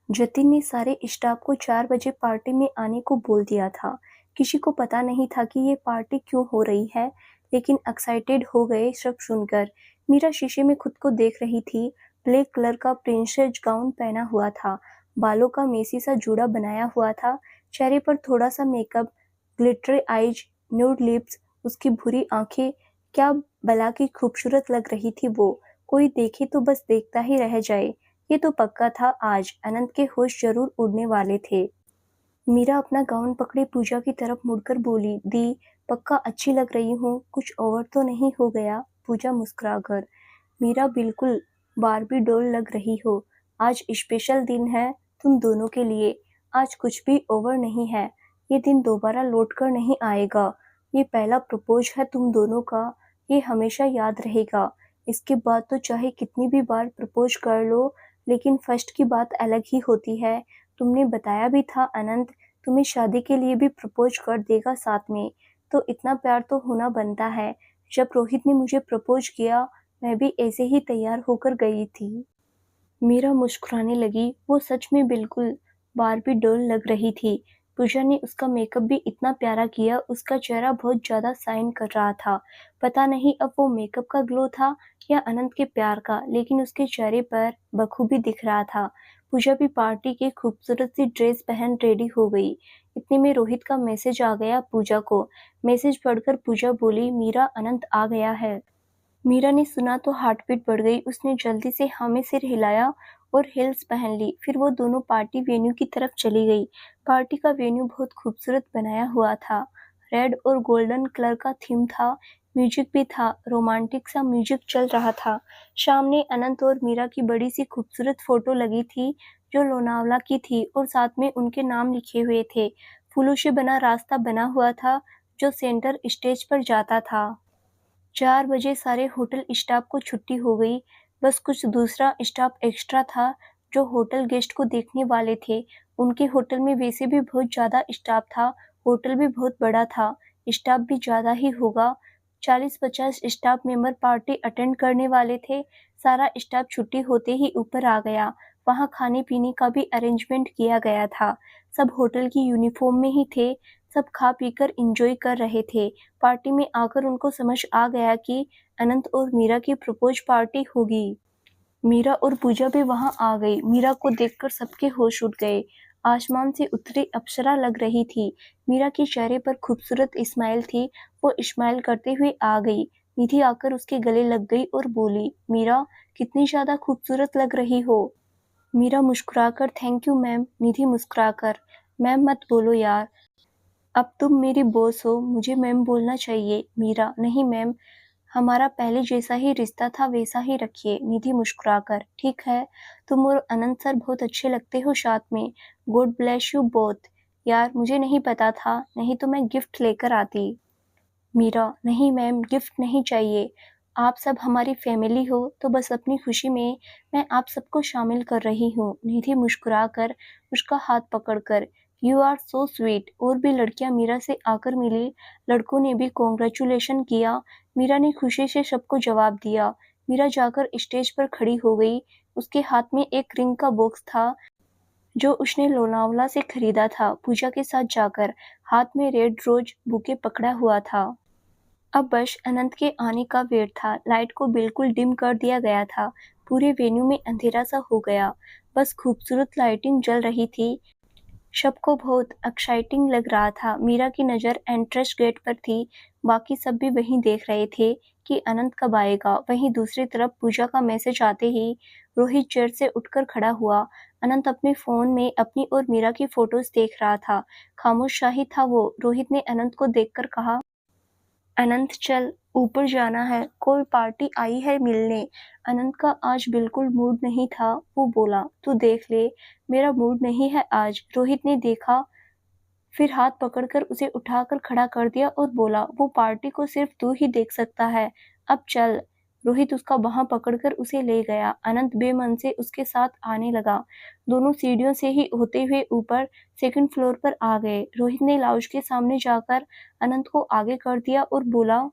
जतिन ने सारे स्टाफ को 4 बजे पार्टी में आने को बोल दिया था। किसी को पता नहीं था कि ये पार्टी क्यों हो रही है, लेकिन एक्साइटेड हो गए सब सुनकर। मीरा शीशे में खुद को देख रही थी। ब्लैक कलर का प्रिंसेस गाउन पहना हुआ था, बालों का मेसी सा जूड़ा बनाया हुआ था, चेहरे पर थोड़ा सा makeup, glittery eyes, nude lips, उसकी भूरी आंखें, क्या भला की खूबसूरत लग रही थी वो। कोई देखे तो बस देखता ही रह जाए। ये तो पक्का था आज अनंत के होश जरूर उड़ने वाले थे। मीरा अपना गाउन पकड़े पूजा की तरफ मुड़कर बोली, दी पक्का अच्छी लग रही हूँ, कुछ ओवर तो नहीं हो गया? पूजा मुस्कुराकर, मीरा बिल्कुल बार्बी डॉल लग रही हो। आज स्पेशल दिन है तुम दोनों के लिए। आज कुछ भी ओवर नहीं है। ये दिन दोबारा लौट कर नहीं आएगा। ये पहला प्रपोज है तुम दोनों का, ये हमेशा याद रहेगा। इसके बाद तो चाहे कितनी भी बार प्रपोज कर लो, लेकिन फर्स्ट की बात अलग ही होती है। तुमने बताया भी था अनंत, तुम्हें शादी के लिए भी प्रपोज कर देगा साथ में, तो इतना प्यार तो होना बनता है। जब रोहित ने मुझे प्रपोज किया, मैं भी ऐसे ही तैयार होकर गई थी। मीरा मुस्कुराने लगी। वो सच में बिल्कुल बार्बी डॉल लग रही थी। पूजा ने उसका मेकअप भी इतना प्यारा किया, उसका चेहरा बहुत ज़्यादा शाइन कर रहा था। पता नहीं अब वो मेकअप का ग्लो था या अनंत के प्यार का, लेकिन उसके चेहरे पर बखूबी दिख रहा था। पूजा भी पार्टी की खूबसूरत सी ड्रेस पहन रेडी हो गई। इतने में रोहित का मैसेज आ गया पूजा को। मैसेज पढ़कर पूजा बोली, मीरा अनंत आ गया है। मीरा ने सुना तो हार्ट बीट बढ़ गई। उसने जल्दी से हाँ में सिर हिलाया और हील्स पहन ली। फिर वो दोनों पार्टी वेन्यू की तरफ चली गई। पार्टी का वेन्यू बहुत खूबसूरत बनाया हुआ था। रेड और गोल्डन कलर का थीम था। म्यूजिक भी था, रोमांटिक सा म्यूजिक चल रहा था। सामने अनंत और मीरा की बड़ी सी खूबसूरत फोटो लगी थी, जो लोनावला की थी, और साथ में उनके नाम लिखे हुए थे। फूलों से बना रास्ता बना हुआ था, जो सेंटर स्टेज पर जाता था। 4 बजे सारे होटल स्टाफ को छुट्टी हो गई। बस कुछ दूसरा स्टाफ एक्स्ट्रा था, जो होटल गेस्ट को देखने वाले थे। उनके होटल में वैसे भी बहुत ज़्यादा स्टाफ था, होटल भी बहुत बड़ा था, स्टाफ भी ज़्यादा ही होगा। 40-50 स्टाफ मेंबर पार्टी अटेंड करने वाले थे। सारा स्टाफ छुट्टी होते ही ऊपर आ गया। वहाँ खाने-पीने का भी अरेंजमेंट किया गया था। सब होटल की यूनिफ़ॉर्म में ही थे। सब खा पीकर एंजॉय कर रहे थे। पार्टी में आकर उनको समझ आ गया कि अनंत और मीरा की प्रपोज पार्टी होगी। मीरा और पूजा भी वहां आ गई। मीरा को देखकर सबके होश उड़ गए। आसमान से उतरी अप्सरा लग रही थी। मीरा के चेहरे पर खूबसूरत स्माइल थी। वो स्माइल करते हुए आ गई। निधि आकर उसके गले लग गई और बोली, मीरा कितनी ज्यादा खूबसूरत लग रही हो। मीरा मुस्कुराकर, थैंक यू मैम। निधि मुस्कुराकर, मैम मत बोलो यार, अब तुम मेरी बॉस हो, मुझे मैम बोलना चाहिए। मीरा, नहीं मैम, हमारा पहले जैसा ही रिश्ता था वैसा ही रखिए। निधि मुस्कुराकर, ठीक है, तुम और अनंत सर बहुत अच्छे लगते हो साथ में। God bless you both. यार मुझे नहीं पता था, नहीं तो मैं गिफ्ट लेकर आती। मीरा, नहीं मैम, गिफ्ट नहीं चाहिए। आप सब हमारी फैमिली हो, तो बस अपनी खुशी में मैं आप सबको शामिल कर रही हूँ। निधि मुस्कुराकर उसका हाथ पकड़कर, यू आर सो स्वीट। और भी लड़कियां मीरा से आकर मिली। लड़कों ने भी कॉन्ग्रेचुलेशन किया। मीरा ने खुशी से सबको जवाब दिया। मीरा जाकर स्टेज पर खड़ी हो गई। उसके हाथ में एक रिंग का बॉक्स था, जो उसने लोनावला से खरीदा था पूजा के साथ जाकर। हाथ में रेड रोज बुके पकड़ा हुआ था। अब बस अनंत के आने का वेट था। लाइट को बिल्कुल डिम कर दिया गया था। पूरे वेन्यू में अंधेरा सा हो गया। बस खूबसूरत लाइटिंग जल रही थी। सबको बहुत एक्साइटिंग लग रहा था। मीरा की नज़र एंट्रेंस गेट पर थी। बाकी सब भी वहीं देख रहे थे कि अनंत कब आएगा। वहीं दूसरी तरफ पूजा का मैसेज आते ही रोहित चेयर से उठकर खड़ा हुआ। अनंत अपने फ़ोन में अपनी और मीरा की फ़ोटोज़ देख रहा था। खामोश-शाही था वो। रोहित ने अनंत को देखकर कहा, अनंत चल, ऊपर जाना है, कोई पार्टी आई है मिलने। अनंत का आज बिल्कुल मूड नहीं था। वो बोला, तू देख ले, मेरा मूड नहीं है आज। रोहित ने देखा, फिर हाथ पकड़कर उसे उठाकर खड़ा कर दिया और बोला, वो पार्टी को सिर्फ तू ही देख सकता है, अब चल। रोहित उसका बाँह पकड़कर उसे ले गया। अनंत बेमन से उसके साथ आने लगा। दोनों सीढ़ियों से ही होते हुए ऊपर सेकंड फ्लोर पर आ गए। रोहित ने लाउंज के सामने जाकर अनंत को आगे कर दिया और बोला,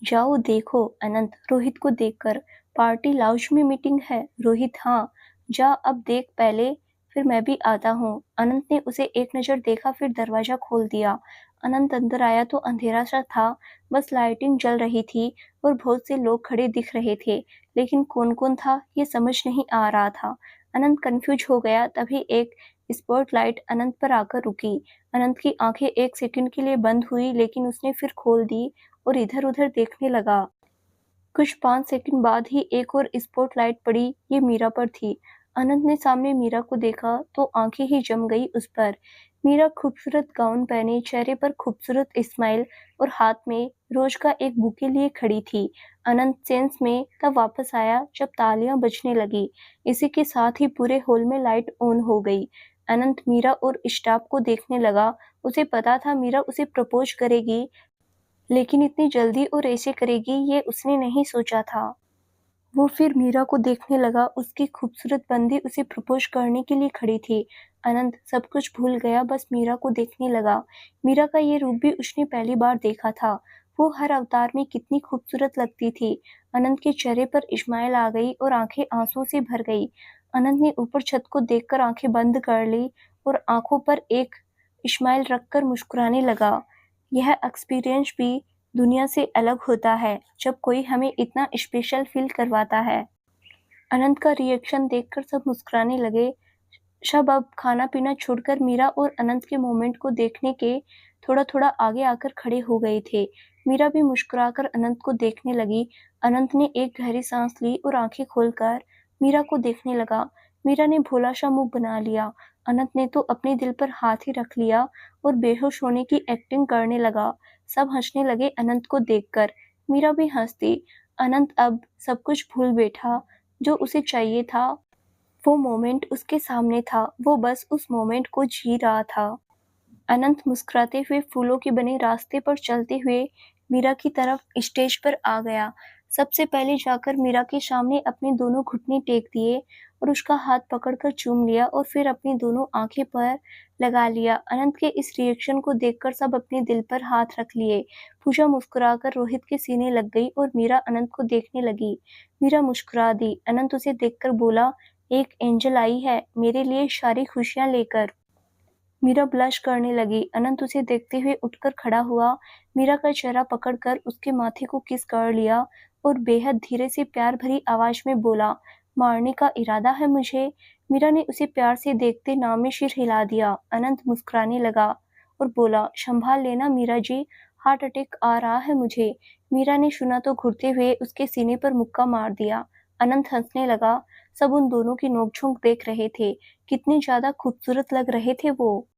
जाओ देखो। अनंत रोहित को देखकर, पार्टी लाउंज में मीटिंग है। रोहित, हाँ, जा अब देख पहले, फिर मैं भी आता हूँ। अनंत ने उसे एक नज़र देखा, फिर दरवाजा खोल दिया। अनंत अंदर आया तो अंधेरा सा था। बस लाइटिंग जल रही थी और बहुत से लोग खड़े दिख रहे थे, लेकिन कौन कौन था ये समझ नहीं आ रहा था। अनंत कंफ्यूज हो गया। तभी एक स्पॉटलाइट अनंत पर आकर रुकी। अनंत की आंखें एक सेकंड के लिए बंद हुई, लेकिन उसने फिर खोल दी और इधर-उधर देखने लगा। कुछ 5 सेकंड बाद ही एक और स्पॉटलाइट पड़ी। ये मीरा पर थी। अनंत ने सामने मीरा को देखा तो आंखें ही जम गई उस पर। मीरा खूबसूरत गाउन पहने, चेहरे पर खूबसूरत स्माइल और हाथ में रोज का एक बुके लिए खड़ी थी। अनंत सेंस में तब वापस आया जब तालियां बजने लगी। इसी के साथ ही पूरे हॉल में लाइट ऑन हो गई। अनंत मीरा और स्टाफ को देखने लगा। उसे पता था मीरा उसे प्रपोज करेगी, लेकिन इतनी जल्दी और ऐसे करेगी ये उसने नहीं सोचा था। वो फिर मीरा को देखने लगा, उसकी खूबसूरत बंदी उसे प्रपोज़ करने के लिए खड़ी थी। अनंत सब कुछ भूल गया, बस मीरा को देखने लगा। मीरा का ये रूप भी उसने पहली बार देखा था। वो हर अवतार में कितनी खूबसूरत लगती थी। अनंत के चेहरे पर इस्माइल आ गई और आंखें आंसुओं से भर गई। अनंत ने ऊपर छत को देखकर आंखें बंद कर ली और आंखों पर एक इस्माइल रखकर मुस्कुराने लगा। यह एक्सपीरियंस भी दुनिया से अलग होता है, जब कोई हमें इतना स्पेशल फील करवाता है। अनंत का रिएक्शन देखकर सब मुस्कुराने लगे। सब अब खाना-पीना छोड़कर मीरा और अनंत के मोमेंट को देखने के थोड़ा-थोड़ा आगे आकर खड़े हो गए थे। मीरा भी मुस्कुराकर अनंत को देखने लगी। अनंत ने एक गहरी सांस ली और आंखें खोलकर मीरा को देखने लगा। मीरा ने भोला-सा मुंह बना लिया। अनंत ने तो अपने दिल पर हाथ ही रख लिया और बेहोश होने की एक्टिंग करने लगा। सब हंसने लगे अनंत को देखकर। मीरा भी हंस दी। अनंत अब सब कुछ भूल बैठा। जो उसे चाहिए था, वो मोमेंट उसके सामने था। वो बस उस मोमेंट को जी रहा था। अनंत मुस्कुराते हुए फूलों के बने रास्ते पर चलते हुए मीरा की तरफ स्टेज पर आ गया। सबसे पहले जाकर मीरा के सामने अपने दोनों घुटने टेक दिए और उसका हाथ पकड़कर चूम लिया और फिर अपनी दोनों आंखें पर लगा लिया। अनंत के इस रिएक्शन को देखकर सब अपने दिल पर हाथ रख लिए। पूजा मुस्कुराकर रोहित के सीने लग गई और मीरा अनंत को देखने लगी। मीरा मुस्कुरा दी। अनंत उसे देखकर बोला, एक एंजल आई है मेरे लिए सारी खुशियां लेकर। मीरा ब्लश करने लगी। अनंत उसे देखते हुए उठकर खड़ा हुआ। मीरा का चेहरा पकड़कर उसके माथे को किस कर लिया और बेहद धीरे से प्यार भरी आवाज में बोला, मारने का इरादा है मुझे? मीरा ने उसे प्यार से देखते नाम में सिर हिला दिया। अनंत मुस्कुराने लगा और बोला, संभाल लेना मीरा जी, हार्ट अटैक आ रहा है मुझे। मीरा ने सुना तो घुरते हुए उसके सीने पर मुक्का मार दिया। अनंत हंसने लगा। सब उन दोनों की नोक-झोंक देख रहे थे। कितने ज्यादा खूबसूरत लग रहे थे वो।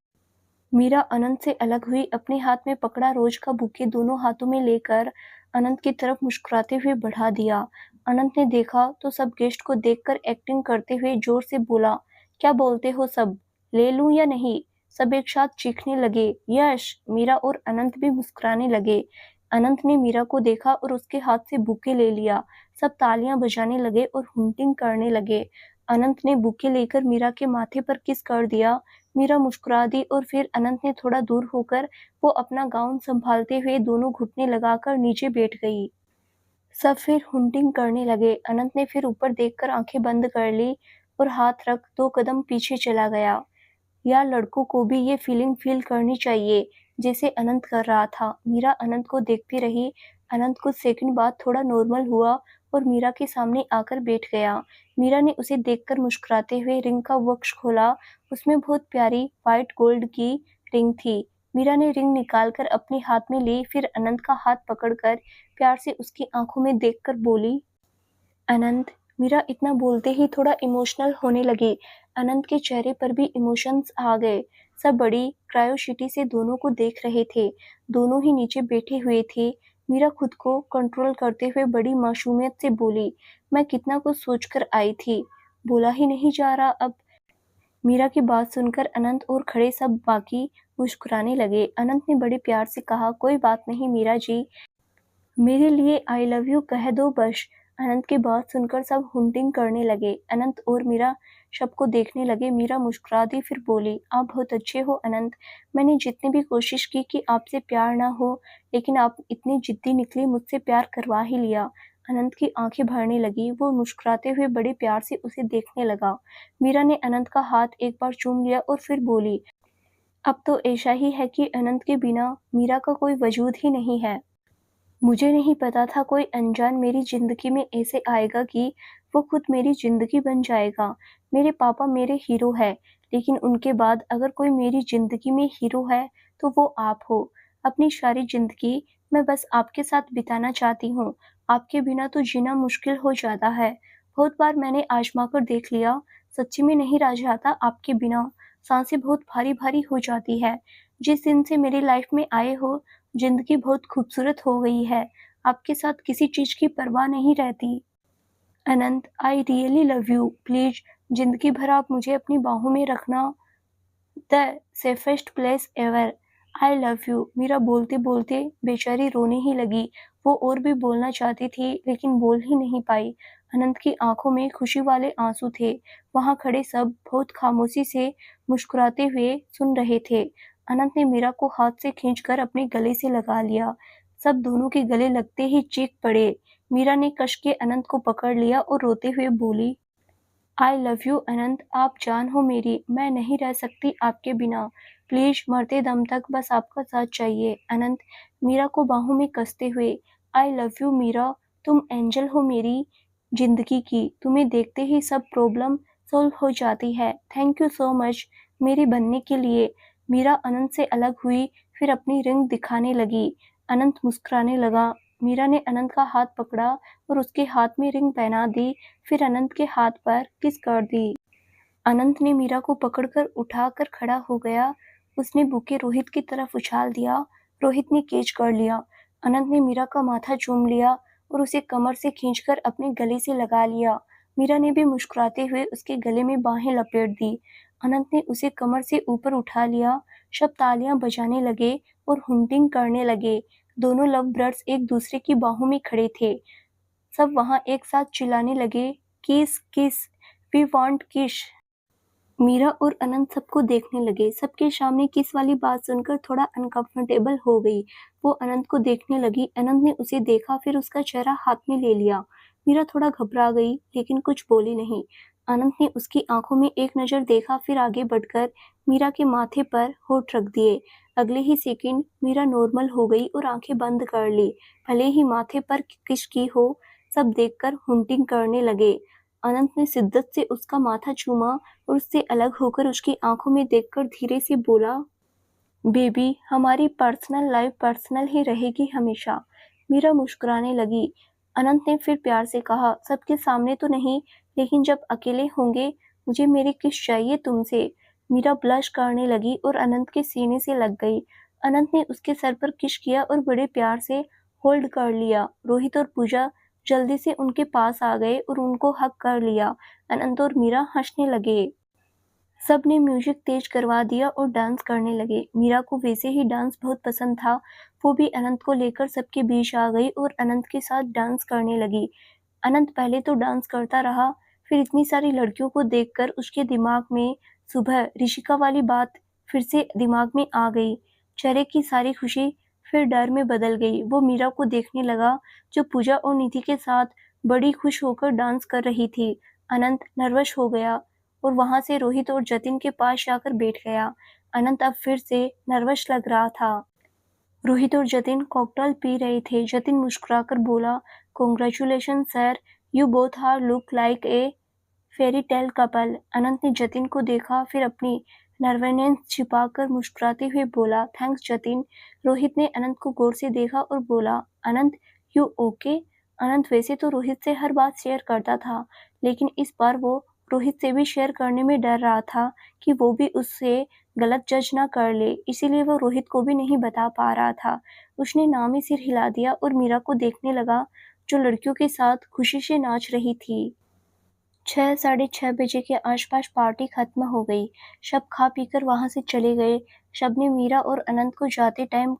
मीरा अनंत से अलग हुई। अपने हाथ में पकड़ा रोज का बुके दोनों हाथों में लेकर अनंत की तरफ मुस्कुराते हुए बढ़ा दिया। अनंत ने देखा तो सब गेस्ट को देखकर एक्टिंग करते हुए जोर से बोला, क्या बोलते हो सब, ले लूं या नहीं? सब एक साथ चीखने लगे। यश! मीरा और अनंत भी मुस्कुराने लगे। अनंत ने मीरा को देखा और उसके हाथ से बुके ले लिया। सब तालियां बजाने लगे और हुंटिंग करने लगे। अनंत ने बुके लेकर मीरा के माथे पर किस कर दिया। मीरा मुस्कुरा दी और फिर अनंत ने थोड़ा दूर होकर वो अपना गाउन संभालते हुए दोनों घुटने लगाकर नीचे बैठ गई। सब फिर हुंटिंग करने लगे। अनंत ने फिर ऊपर देखकर आंखें बंद कर ली और हाथ रख 2 कदम पीछे चला गया। यार, लड़कों को भी ये फीलिंग फील करनी चाहिए जैसे अनंत कर रहा था। मीरा अनंत को देखती रही। अनंत कुछ सेकंड बाद थोड़ा नॉर्मल हुआ और मीरा के सामने आकर बैठ गया। मीरा ने उसे देखकर मुस्कुराते हुए रिंग का बॉक्स खोला। उसमें बहुत प्यारी व्हाइट गोल्ड की रिंग थी। मीरा ने रिंग निकालकर अपने हाथ में ली, फिर अनंत का हाथ पकड़कर प्यार से उसकी आंखों में देखकर बोली, अनंत। मीरा इतना बोलते ही थोड़ा इमोशनल होने लगी। अनंत के चेहरे पर भी इमोशंस आ गए। सब बड़ी क्रायोसिटी से दोनों को देख रहे थे। दोनों ही नीचे बैठे हुए थे। मीरा खुद को कंट्रोल करते हुए बड़ी मासूमियत से बोली, मैं कितना कुछ सोचकर आई थी, बोला ही नहीं जा रहा अब। मीरा की बात सुनकर अनंत और खड़े सब बाकी मुस्कुराने लगे। अनंत ने बड़े प्यार से कहा, कोई बात नहीं मीरा जी, मेरे लिए आई लव यू कह दो बस। अनंत की बात सुनकर सब हुंटिंग करने लगे। अनंत और मीरा सबको देखने लगे। मीरा मुस्कुरा दी, फिर बोली, आप बहुत अच्छे हो अनंत। मैंने जितनी भी कोशिश की कि आपसे प्यार ना हो, लेकिन आप इतनी जिद्दी निकली, मुझसे प्यार करवा ही लिया। अनंत की आंखें भरने लगी। वो मुस्कुराते हुए बड़े प्यार से उसे देखने लगा। मीरा ने अनंत का हाथ एक बार चूम लिया और फिर बोली, अब तो ऐसा ही है कि अनंत के बिना मीरा का कोई वजूद ही नहीं है। मुझे नहीं पता था कोई अनजान मेरी ज़िंदगी में ऐसे आएगा कि वो खुद मेरी ज़िंदगी बन जाएगा। मेरे पापा मेरे हीरो हैं, लेकिन उनके बाद अगर कोई मेरी ज़िंदगी में हीरो है, तो वो आप हो। अपनी सारी ज़िंदगी मैं बस आपके साथ बिताना चाहती हूँ। आपके बिना तो जीना मुश्किल हो जाता है। बहुत बार मैंने आज़मा कर देख लिया, सच्ची में नहीं रह जाता आपके बिना। सांसें बहुत भारी-भारी हो जाती है। जिस दिन से मेरी लाइफ़ में आए हो, ज़िंदगी बहुत खूबसूरत हो गई है। आपके साथ किसी चीज़ की परवाह नहीं रहती। Anant, I really love you. Please ज़िंदगी भर आप मुझे अपनी बाहों में रखना। The safest place ever. I love you. Meera बोलते-बोलते बेचारी रोने ही लगी। वो और भी बोलना चाहती थी, लेकिन बोल ही नहीं पाई। अनंत की आंखों में खुशी वाले आंसू थे। वहां खड़े सब बहुत खामोशी से मुस्कुराते हुए सुन रहे थे। अनंत ने मीरा को हाथ से खींचकर अपने गले से लगा लिया। सब दोनों के गले लगते ही चीख पड़े। मीरा ने कस के अनंत को पकड़ लिया और रोते हुए बोली, आई लव यू अनंत, आप जान हो मेरी, मैं नहीं रह सकती आपके बिना। प्लीज मरते दम तक बस आपका साथ चाहिए। अनंत मीरा को बाहों में कसते हुए, आई लव यू मीरा, तुम एंजल हो मेरी जिंदगी की, तुम्हें देखते ही सब प्रॉब्लम सॉल्व हो जाती है। थैंक यू सो मच मेरी बनने के लिए। मीरा अनंत से अलग हुई, फिर अपनी रिंग दिखाने लगी। अनंत मुस्कुराने लगा। मीरा ने अनंत का हाथ पकड़ा और उसके हाथ में रिंग पहना दी, फिर अनंत के हाथ पर किस कर दी। अनंत ने मीरा को पकड़कर उठाकर खड़ा हो गया। उसने बुके रोहित की तरफ उछाल दिया। रोहित ने कैच कर लिया। अनंत ने मीरा का माथा चूम लिया और उसे कमर से खींचकर अपने गले से लगा लिया। मीरा ने भी मुस्कुराते हुए उसके गले में बाहें लपेट दी। अनंत ने उसे कमर से ऊपर उठा लिया। सब तालियां बजाने लगे और हुंटिंग करने लगे। दोनों लव बर्ड्स एक दूसरे की बाहों में खड़े थे। सब वहां एक साथ चिल्लाने लगे, किस किस, वी वांट किस। मीरा और अनंत सबको देखने लगे। सबके सामने किस वाली बात सुनकर थोड़ा अनकंफर्टेबल हो गई। वो अनंत को देखने लगी। अनंत ने उसे देखा, फिर उसका चेहरा हाथ में ले लिया। मीरा थोड़ा घबरा गई, लेकिन कुछ बोली नहीं। अनंत ने उसकी आंखों में एक नजर देखा, फिर आगे बढ़कर मीरा के माथे पर होठ रख दिए। अगले ही सेकंड मीरा नॉर्मल हो गई और आंखें बंद कर ली। भले ही माथे पर किस की हो, सब देखकर हुंटिंग करने लगे। अनंत ने शिद्दत से उसका माथा चूमा और उससे अलग होकर उसकी आंखों में देखकर धीरे से बोला, बेबी हमारी पर्सनल लाइफ पर्सनल ही रहेगी हमेशा। मीरा मुस्कुराने लगी। अनंत ने फिर प्यार से कहा, सबके सामने तो नहीं, लेकिन जब अकेले होंगे मुझे मेरी किस चाहिए तुमसे। मीरा ब्लश करने लगी और अनंत के सीने से लग गई। अनंत ने उसके सर पर किस किया और बड़े प्यार से होल्ड कर लिया। रोहित और पूजा जल्दी से उनके पास आ गए और उनको हग कर लिया। अनंत और मीरा हंसने लगे। सब ने म्यूजिक तेज करवा दिया और डांस करने लगे। मीरा को वैसे ही डांस बहुत पसंद था। वो भी अनंत को लेकर सबके बीच आ गई और अनंत के साथ डांस करने लगी। अनंत पहले तो डांस करता रहा, फिर इतनी सारी लड़कियों को देखकर उसके दिमाग में सुबह ऋषिका वाली बात फिर से दिमाग में आ गई। चेहरे की सारी खुशी फिर डर में बदल गई। वो मीरा को देखने लगा, जो पूजा और निधि के साथ बड़ी खुश होकर डांस कर रही थी। अनंत नर्वस हो गया और वहां से रोहित और जतिन के पास जाकर बैठ गया। अनंत अब फिर से नर्वस लग रहा था। रोहित और जतिन कॉकटेल पी रहे थे। जतिन मुस्कुराकर बोला, congratulation sir, you both are look like a fairy tale couple. Anant ने जतिन को देखा, फिर अपनी नर्वसनेस छिपाकर मुस्कुराते हुए बोला, थैंक्स जतिन। रोहित ने अनंत को गौर से देखा और बोला, अनंत यू ओके। अनंत वैसे तो रोहित से हर बात शेयर करता था, लेकिन इस बार वो रोहित से भी शेयर करने में डर रहा था कि वो भी उससे गलत जज ना कर ले, इसीलिए वो रोहित को भी नहीं बता पा रहा था। उसने नाम ही सिर हिला दिया और मीरा को देखने लगा, जो लड़कियों के साथ खुशी से नाच रही थी। 6 साढ़े 6 बजे के आसपास पार्टी खत्म हो गई। सब खा पीकर वहां से चले गए। सब ने मीरा और अनंत को जाते टाइम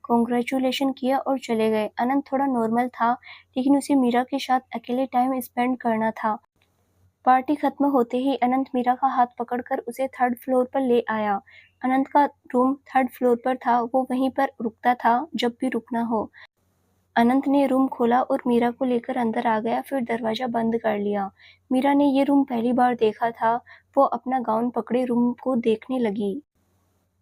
कॉन्ग्रेचुलेशन किया और चले गए। अनंत थोड़ा नॉर्मल था, लेकिन उसे मीरा के साथ अकेले टाइम स्पेंड करना था। पार्टी खत्म होते ही अनंत मीरा का हाथ पकड़कर उसे 3rd फ्लोर पर ले आया। अनंत का रूम 3rd फ्लोर पर था। वो वहीं पर रुकता था जब भी रुकना हो। अनंत ने रूम खोला और मीरा को लेकर अंदर आ गया, फिर दरवाजा बंद कर लिया। मीरा ने ये रूम पहली बार देखा था। वो अपना गाउन पकड़े रूम को देखने लगी।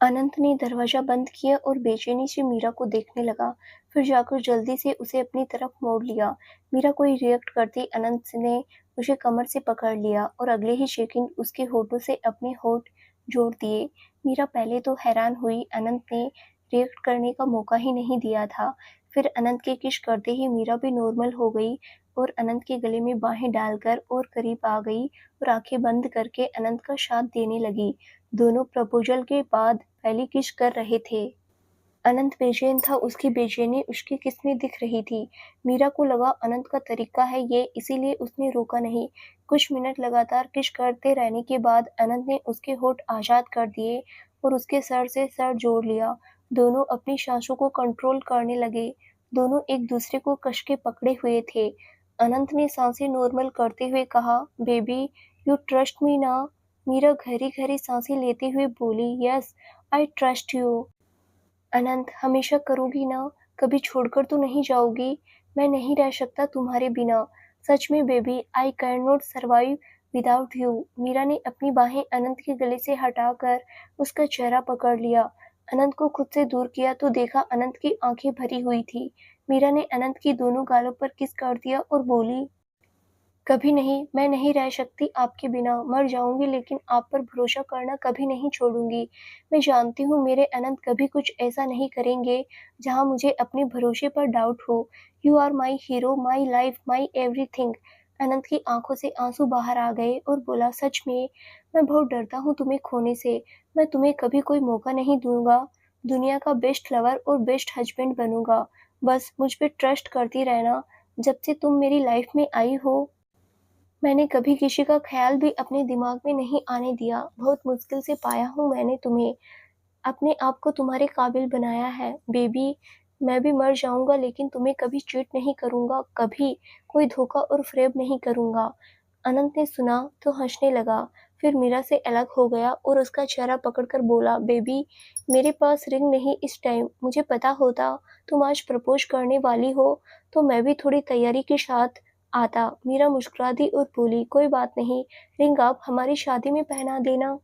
अनंत ने दरवाजा बंद किया और बेचैनी से मीरा को देखने लगा, फिर जाकर जल्दी से उसे अपनी तरफ मोड़ लिया। मीरा कोई रिएक्ट करती अनंत ने उसे कमर से पकड़ लिया और अगले ही सेकंड उसके होठों से अपने होठ जोड़ दिए। मीरा पहले तो हैरान हुई, अनंत ने रिएक्ट करने का मौका ही नहीं दिया था। फिर अनंत के किस करते ही मीरा भी नॉर्मल हो गई और अनंत के गले में बाहें डालकर और करीब आ गई और आंखें बंद करके अनंत का साथ देने लगी। दोनों प्रपोजल के बाद पहली किस कर रहे थे। अनंत बेचैन था, उसकी बेचैनी उसकी किस में दिख रही थी। मीरा को लगा अनंत का तरीका है ये, इसीलिए उसने रोका नहीं। कुछ मिनट लगातार किस करते रहने के बाद अनंत ने उसके होठ आजाद कर दिए और उसके सर से सर जोड़ लिया। दोनों अपनी सांसों को कंट्रोल करने लगे। दोनों एक दूसरे को कस के पकड़े हुए थे। अनंत ने सांसें नॉर्मल करते हुए कहा, बेबी यू ट्रस्ट मी ना? मीरा गहरी-गहरी सांसें लेते हुए बोली, यस आई ट्रस्ट यू। अनंत, हमेशा करोगी ना? कभी छोड़कर तो नहीं जाओगी? मैं नहीं रह सकता तुम्हारे बिना। सच में baby, I can not survive without you. Meera ने अपनी बाहें अनंत के गले से हटाकर उसका चेहरा पकड़ लिया। अनंत को खुद से दूर किया तो देखा अनंत की आंखें भरी हुई थी। मीरा ने अनंत की दोनों गालों पर किस कर दिया और बोली, कभी नहीं, मैं नहीं रह सकती आपके बिना, मर जाऊँगी लेकिन आप पर भरोसा करना कभी नहीं छोड़ूँगी। मैं जानती हूँ मेरे अनंत कभी कुछ ऐसा नहीं करेंगे, जहाँ मुझे अपने भरोसे पर डाउट हो। You are my hero, my life, my everything. Anant की आँखों से आँसू बाहर आ गए और बोला, सच में, मैं बहुत डरता हूँ तुम्हें खोने से। मैं तुम्हें कभी कोई मौका नहीं दूँगा। दुनिया का बेस्ट लवर और बेस्ट हस्बैंड बनूँगा। बस मुझ पे ट्रस्ट करती रहना। जब से तुम मेरी लाइफ में आई हो, मैंने कभी किसी का ख़्याल भी अपने दिमाग में नहीं आने दिया। बहुत मुश्किल से पाया हूँ मैंने तुम्हें, अपने आप को तुम्हारे काबिल बनाया है। बेबी, मैं भी मर जाऊँगा लेकिन तुम्हें कभी चीट नहीं करूँगा, कभी कोई धोखा और फ़रेब नहीं करूँगा। अनंत ने सुना तो हँसने लगा, फिर मीरा से अलग हो गया और उसका चेहरा पकड़कर बोला, बेबी, मेरे पास रिंग नहीं इस टाइम। मुझे पता होता तुम आज प्रपोज़ करने वाली हो, तो मैं भी थोड़ी तैयारी के साथ आता। मीरा मुस्कुरा दी और बोली, कोई बात नहीं, रिंग आप हमारी शादी में पहना देना।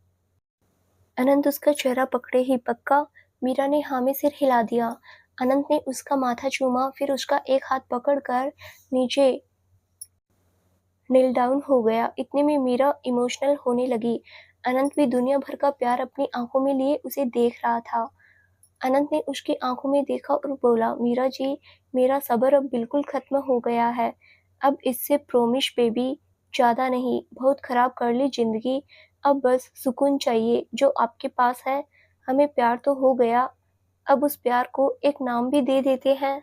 अनंत उसका चेहरा पकड़े ही, पक्का? मीरा ने हाँ में सिर हिला दिया। अनंत ने उसका माथा चूमा, फिर उसका एक हाथ पकड़कर नीचे नील डाउन हो गया। इतने में मीरा इमोशनल होने लगी। अनंत भी दुनिया भर का प्यार अपनी आंखों में लिए उसे देख रहा था। अनंत ने उसकी आंखों में देखा और बोला, मीरा जी, मेरा सब्र अब बिल्कुल खत्म हो गया है। अब इससे प्रॉमिस बेबी, ज़्यादा नहीं, बहुत खराब कर ली जिंदगी। अब बस सुकून चाहिए जो आपके पास है। हमें प्यार तो हो गया, अब उस प्यार को एक नाम भी दे देते हैं।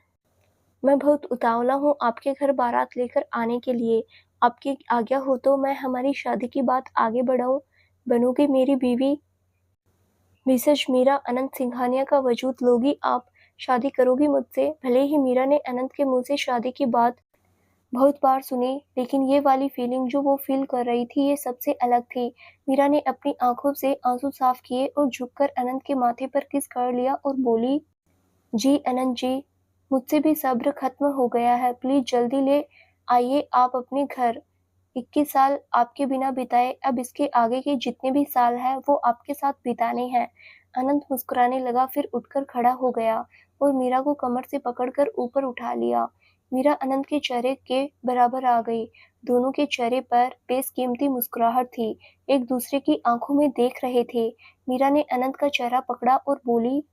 मैं बहुत उतावला हूँ आपके घर बारात लेकर आने के लिए। आपकी आज्ञा हो तो मैं हमारी शादी की बात आगे बढ़ाऊँ। बनोगी मेरी बीवी? मिसेज मीरा अनंत सिंघानिया का वजूद लोगी आप? शादी करोगी मुझसे? भले ही मीरा ने अनंत के मुंह से शादी की बात बहुत बार सुनी, लेकिन ये वाली फीलिंग जो वो फील कर रही थी ये सबसे अलग थी। मीरा ने अपनी आंखों से आंसू साफ किए और झुककर अनंत के माथे पर किस कर लिया और बोली, जी अनंत जी, मुझसे भी सब्र खत्म हो गया है। प्लीज जल्दी ले आइए आप अपने घर। 21 साल आपके बिना बिताए, अब इसके आगे के जितने भी साल हैं वो आपके साथ बिताने हैं। अनंत मुस्कुराने लगा, फिर उठकर खड़ा हो गया और मीरा को कमर से पकड़कर ऊपर उठा लिया। मीरा अनंत के चेहरे के बराबर आ गई। दोनों के चेहरे पर बेशकीमती मुस्कुराहट थी, एक दूसरे की आंखों में देख रहे थे। मीरा ने अनंत का चेहरा पकड़ा और बोली,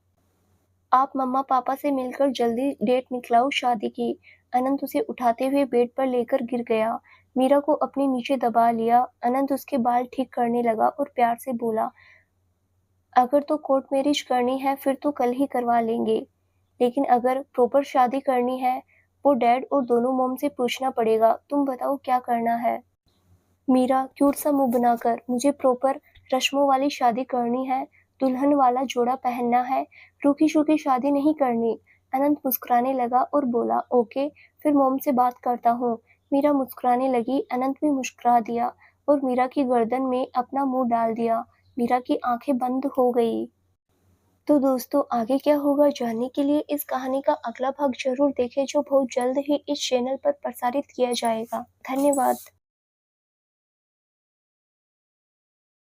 आप मम्मा पापा से मिलकर जल्दी डेट निकलाओ शादी की। अनंत उसे उठाते हुए बेड पर लेकर गिर गया। मीरा को अपने नीचे दबा लिया। अनंत उसके बाल ठीक करने लगा और प्यार से बोला, अगर तो कोर्ट मैरिज करनी है फिर तो कल ही करवा लेंगे, लेकिन अगर प्रॉपर शादी करनी है वो डैड और दोनों मॉम से पूछना पड़ेगा। तुम बताओ क्या करना है? मीरा क्यूट सा मुंह बनाकर, मुझे प्रॉपर रस्मों वाली शादी करनी है, दुल्हन वाला जोड़ा पहनना है, रूखी-सूखी शादी नहीं करनी। अनंत मुस्कुराने लगा और बोला, ओके, फिर मॉम से बात करता हूँ। मीरा मुस्कुराने लगी, अनंत भी मुस्कुरा दिया और मीरा की गर्दन में अपना मुंह डाल दिया। मीरा की आंखें बंद हो गई। तो दोस्तों, आगे क्या होगा जानने के लिए इस कहानी का अगला भाग जरूर देखें, जो बहुत जल्द ही इस चैनल पर प्रसारित किया जाएगा। धन्यवाद।